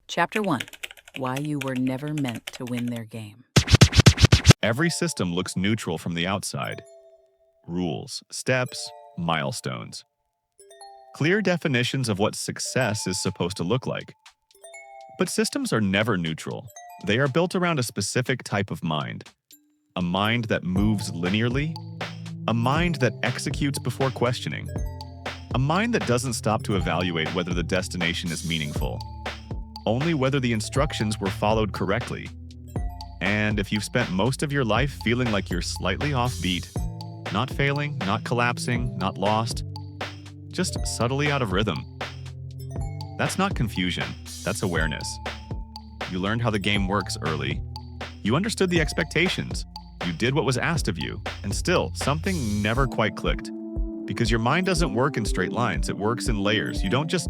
Chapter 1: Why You Were Never Meant to Win Their Game. Every system looks neutral from the outside. Rules, steps, milestones. Clear definitions of what success is supposed to look like. But systems are never neutral. They are built around a specific type of mind. A mind that moves linearly. A mind that executes before questioning. A mind that doesn't stop to evaluate whether the destination is meaningful. Only whether the instructions were followed correctly. And if you've spent most of your life feeling like you're slightly offbeat, not failing, not collapsing, not lost, just subtly out of rhythm. That's not confusion, that's awareness. You learned how the game works early. You understood the expectations. You did what was asked of you, and still, something never quite clicked. Because your mind doesn't work in straight lines, it works in layers. You don't just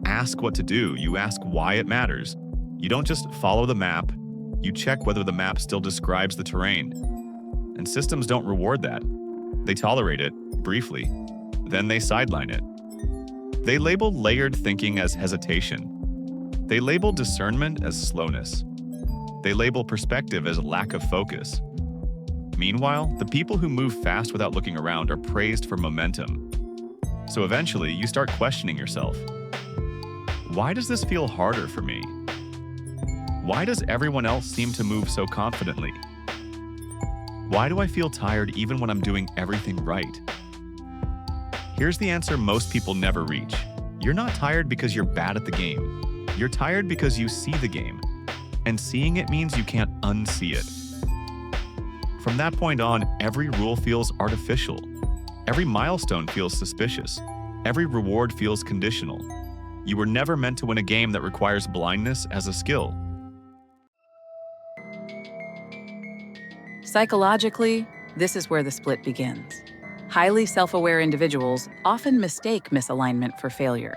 ask what to do, you ask why it matters. You don't just follow the map, you check whether the map still describes the terrain. And systems don't reward that. They tolerate it, briefly. Then they sideline it. They label layered thinking as hesitation. They label discernment as slowness. They label perspective as a lack of focus. Meanwhile, the people who move fast without looking around are praised for momentum. So eventually, you start questioning yourself. Why does this feel harder for me? Why does everyone else seem to move so confidently? Why do I feel tired even when I'm doing everything right? Here's the answer most people never reach. You're not tired because you're bad at the game. You're tired because you see the game. And seeing it means you can't unsee it. From that point on, every rule feels artificial. Every milestone feels suspicious. Every reward feels conditional. You were never meant to win a game that requires blindness as a skill. Psychologically, this is where the split begins. Highly self-aware individuals often mistake misalignment for failure.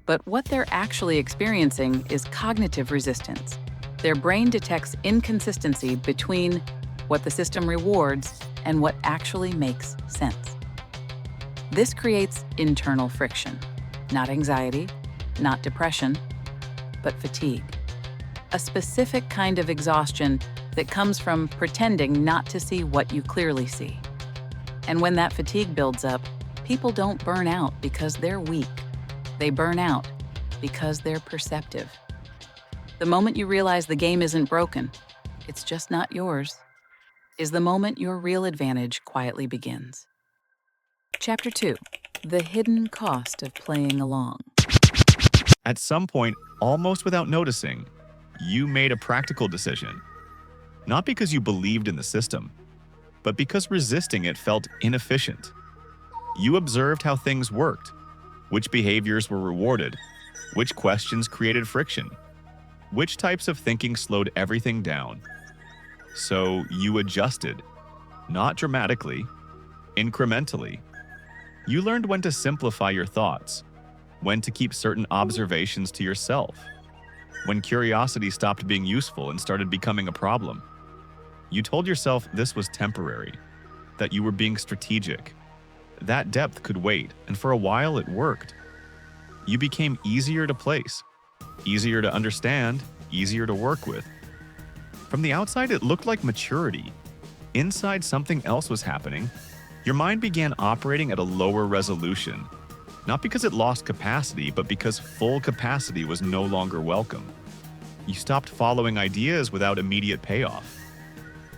But what they're actually experiencing is cognitive resistance. Their brain detects inconsistency between what the system rewards and what actually makes sense. This creates internal friction, not anxiety, not depression, but fatigue. A specific kind of exhaustion that comes from pretending not to see what you clearly see. And when that fatigue builds up, people don't burn out because they're weak. They burn out because they're perceptive. The moment you realize the game isn't broken, it's just not yours, is the moment your real advantage quietly begins. Chapter 2: The Hidden Cost of Playing Along. At some point, almost without noticing, you made a practical decision. Not because you believed in the system, but because resisting it felt inefficient. You observed how things worked, which behaviors were rewarded, which questions created friction, which types of thinking slowed everything down. So you adjusted, not dramatically, incrementally. You learned when to simplify your thoughts, when to keep certain observations to yourself, when curiosity stopped being useful and started becoming a problem. You told yourself this was temporary, that you were being strategic. That depth could wait, and for a while it worked. You became easier to place, easier to understand, easier to work with. From the outside, it looked like maturity. Inside, something else was happening. Your mind began operating at a lower resolution, not because it lost capacity, but because full capacity was no longer welcome. You stopped following ideas without immediate payoff.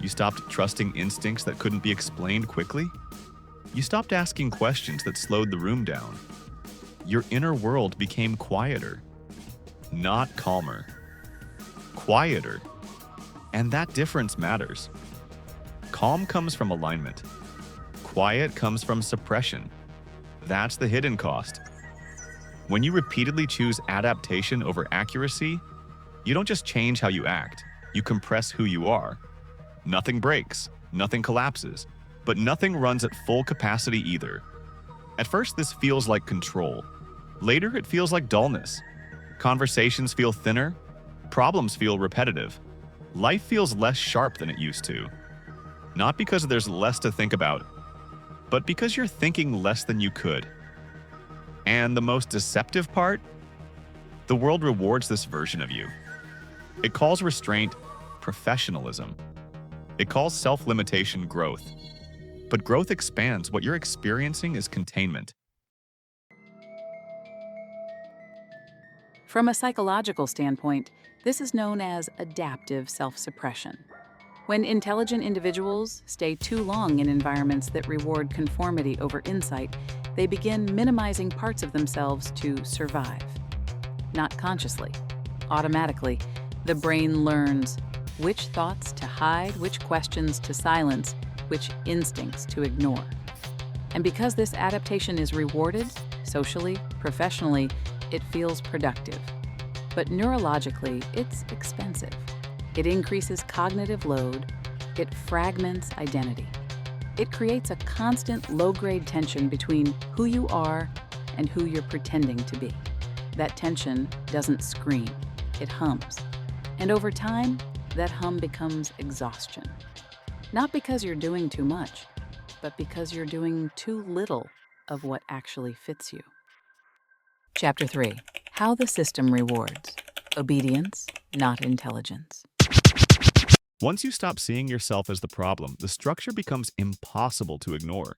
You stopped trusting instincts that couldn't be explained quickly. You stopped asking questions that slowed the room down. Your inner world became quieter, not calmer. Quieter. And that difference matters. Calm comes from alignment. Quiet comes from suppression. That's the hidden cost. When you repeatedly choose adaptation over accuracy, you don't just change how you act, you compress who you are. Nothing breaks, nothing collapses, but nothing runs at full capacity either. At first, this feels like control. Later, it feels like dullness. Conversations feel thinner, problems feel repetitive. Life feels less sharp than it used to. Not because there's less to think about, but because you're thinking less than you could. And the most deceptive part? The world rewards this version of you. It calls restraint professionalism. It calls self-limitation growth. But growth expands. What you're experiencing is containment. From a psychological standpoint, this is known as adaptive self-suppression. When intelligent individuals stay too long in environments that reward conformity over insight, they begin minimizing parts of themselves to survive. Not consciously, automatically, the brain learns which thoughts to hide, which questions to silence, which instincts to ignore. And because this adaptation is rewarded, socially, professionally, it feels productive. But neurologically, it's expensive. It increases cognitive load, it fragments identity. It creates a constant low-grade tension between who you are and who you're pretending to be. That tension doesn't scream, it hums. And over time, that hum becomes exhaustion. Not because you're doing too much, but because you're doing too little of what actually fits you. Chapter 3. How the system rewards. Obedience, not intelligence. Once you stop seeing yourself as the problem, the structure becomes impossible to ignore.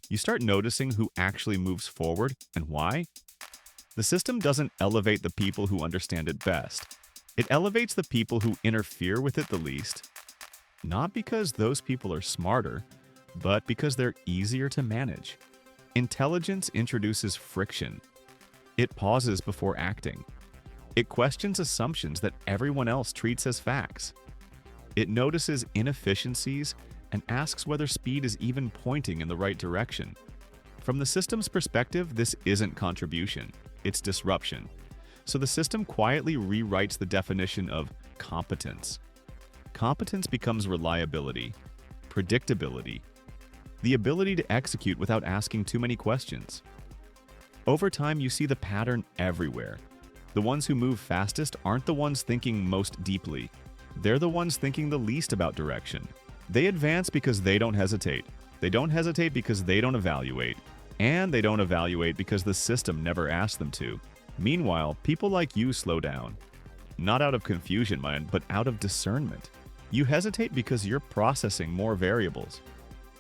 You start noticing who actually moves forward and why. The system doesn't elevate the people who understand it best. It elevates the people who interfere with it the least. Not because those people are smarter, but because they're easier to manage. Intelligence introduces friction. It pauses before acting. It questions assumptions that everyone else treats as facts. It notices inefficiencies and asks whether speed is even pointing in the right direction. From the system's perspective, this isn't contribution, it's disruption. So the system quietly rewrites the definition of competence. Competence becomes reliability, predictability, the ability to execute without asking too many questions. Over time, you see the pattern everywhere. The ones who move fastest aren't the ones thinking most deeply. They're the ones thinking the least about direction. They advance because they don't hesitate. They don't hesitate because they don't evaluate. And they don't evaluate because the system never asked them to. Meanwhile, people like you slow down. Not out of confusion, mind, but out of discernment. You hesitate because you're processing more variables.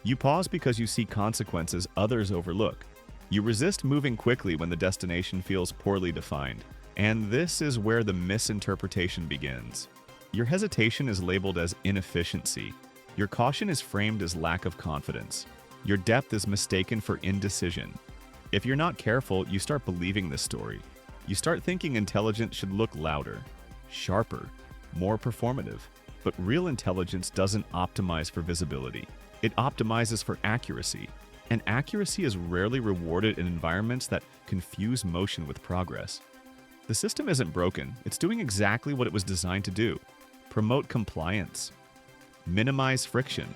You pause because you see consequences others overlook. You resist moving quickly when the destination feels poorly defined. And this is where the misinterpretation begins. Your hesitation is labeled as inefficiency. Your caution is framed as lack of confidence. Your depth is mistaken for indecision. If you're not careful, you start believing this story. You start thinking intelligence should look louder, sharper, more performative. But real intelligence doesn't optimize for visibility. It optimizes for accuracy. And accuracy is rarely rewarded in environments that confuse motion with progress. The system isn't broken. It's doing exactly what it was designed to do. Promote compliance. Minimize friction.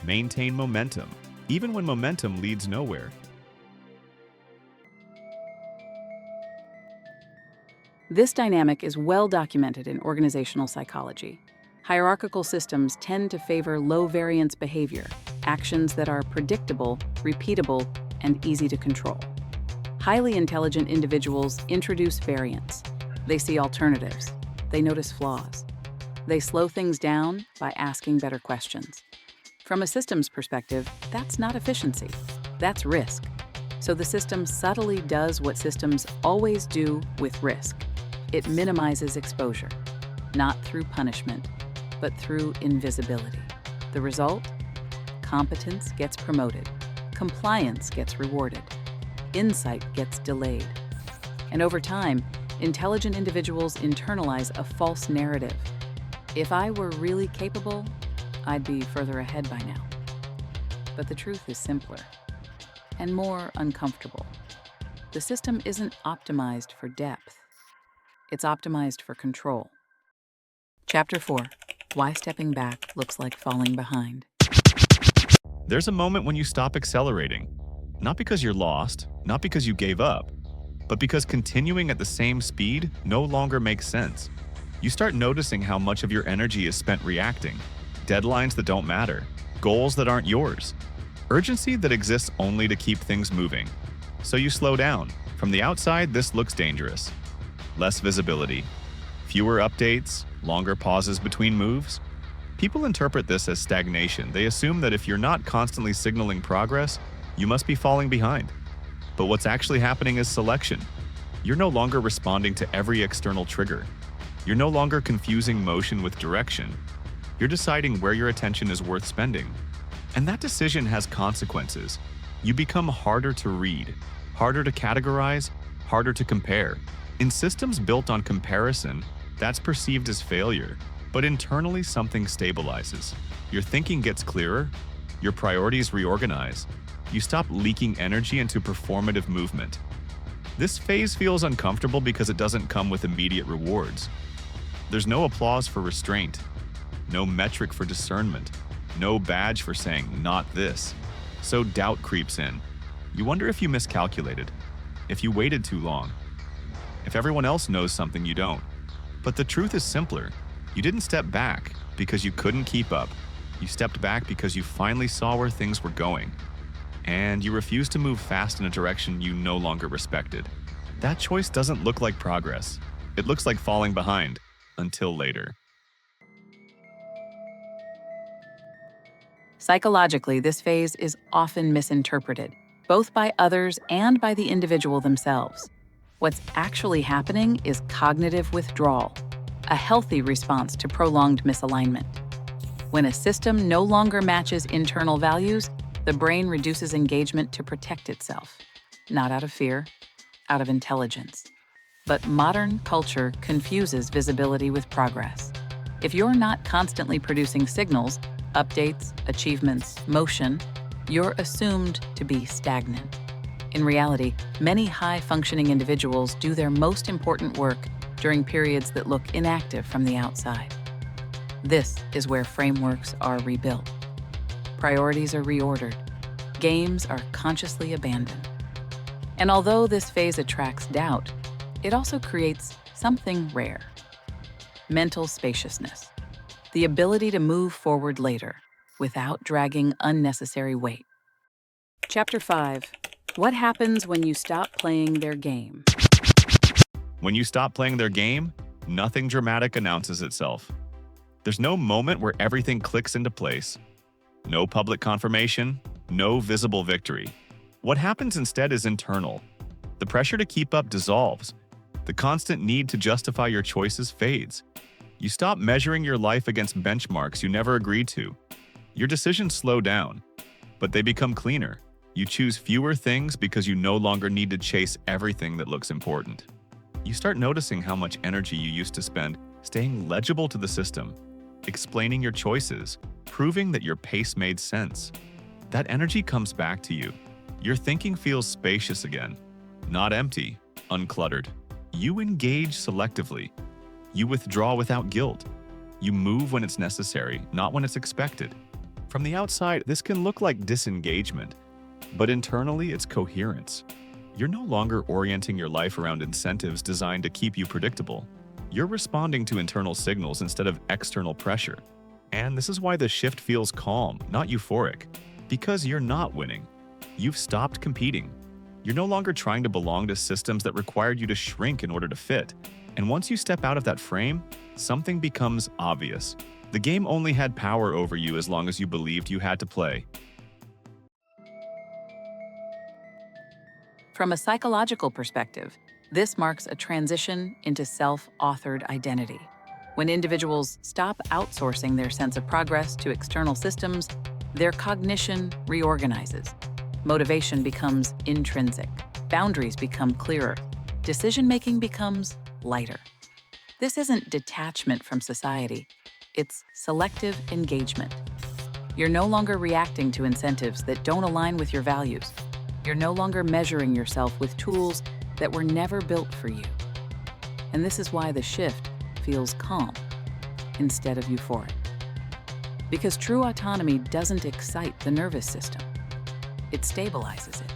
Maintain momentum, even when momentum leads nowhere. This dynamic is well documented in organizational psychology. Hierarchical systems tend to favor low-variance behavior, actions that are predictable, repeatable, and easy to control. Highly intelligent individuals introduce variance. They see alternatives. They notice flaws. They slow things down by asking better questions. From a systems perspective, that's not efficiency. That's risk. So the system subtly does what systems always do with risk. It minimizes exposure, not through punishment, but through invisibility. The result? Competence gets promoted. Compliance gets rewarded. Insight gets delayed. And over time, intelligent individuals internalize a false narrative. If I were really capable, I'd be further ahead by now. But the truth is simpler and more uncomfortable. The system isn't optimized for depth. It's optimized for control. Chapter 4. Why stepping back looks like falling behind. There's a moment when you stop accelerating. Not because you're lost, not because you gave up, but because continuing at the same speed no longer makes sense. You start noticing how much of your energy is spent reacting, deadlines that don't matter, goals that aren't yours, urgency that exists only to keep things moving. So you slow down. From the outside, this looks dangerous. Less visibility, Fewer updates, longer pauses between moves. People interpret this as stagnation. They assume that if you're not constantly signaling progress, you must be falling behind. But what's actually happening is selection. You're no longer responding to every external trigger. You're no longer confusing motion with direction. You're deciding where your attention is worth spending. And that decision has consequences. You become harder to read, harder to categorize, harder to compare. In systems built on comparison, that's perceived as failure. But internally, something stabilizes. Your thinking gets clearer, your priorities reorganize. You stop leaking energy into performative movement. This phase feels uncomfortable because it doesn't come with immediate rewards. There's no applause for restraint, no metric for discernment, no badge for saying, "not this." So doubt creeps in. You wonder if you miscalculated, if you waited too long, if everyone else knows something you don't. But the truth is simpler. You didn't step back because you couldn't keep up. You stepped back because you finally saw where things were going. And you refused to move fast in a direction you no longer respected. That choice doesn't look like progress. It looks like falling behind, until later. Psychologically, this phase is often misinterpreted, both by others and by the individual themselves. What's actually happening is cognitive withdrawal, a healthy response to prolonged misalignment. When a system no longer matches internal values, the brain reduces engagement to protect itself, not out of fear, out of intelligence. But modern culture confuses visibility with progress. If you're not constantly producing signals, updates, achievements, motion, you're assumed to be stagnant. In reality, many high-functioning individuals do their most important work during periods that look inactive from the outside. This is where frameworks are rebuilt. Priorities are reordered. Games are consciously abandoned. And although this phase attracts doubt, it also creates something rare: mental spaciousness, the ability to move forward later without dragging unnecessary weight. Chapter 5. What happens when you stop playing their game? When you stop playing their game, nothing dramatic announces itself. There's no moment where everything clicks into place. No public confirmation, no visible victory. What happens instead is internal. The pressure to keep up dissolves. The constant need to justify your choices fades. You stop measuring your life against benchmarks you never agreed to. Your decisions slow down, but they become cleaner. You choose fewer things because you no longer need to chase everything that looks important. You start noticing how much energy you used to spend staying legible to the system, explaining your choices, proving that your pace made sense. That energy comes back to you. Your thinking feels spacious again, not empty, uncluttered. You engage selectively. You withdraw without guilt. You move when it's necessary, not when it's expected. From the outside, this can look like disengagement, but internally it's coherence. You're no longer orienting your life around incentives designed to keep you predictable. You're responding to internal signals instead of external pressure. And this is why the shift feels calm, not euphoric. Because you're not winning. You've stopped competing. You're no longer trying to belong to systems that required you to shrink in order to fit. And once you step out of that frame, something becomes obvious. The game only had power over you as long as you believed you had to play. From a psychological perspective, this marks a transition into self-authored identity. When individuals stop outsourcing their sense of progress to external systems, their cognition reorganizes. Motivation becomes intrinsic. Boundaries become clearer. Decision-making becomes lighter. This isn't detachment from society. It's selective engagement. You're no longer reacting to incentives that don't align with your values. You're no longer measuring yourself with tools that were never built for you. And this is why the shift feels calm instead of euphoric. Because true autonomy doesn't excite the nervous system. It stabilizes it.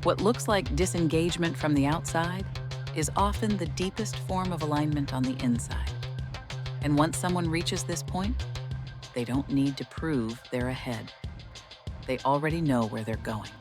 What looks like disengagement from the outside is often the deepest form of alignment on the inside. And once someone reaches this point, they don't need to prove they're ahead. They already know where they're going.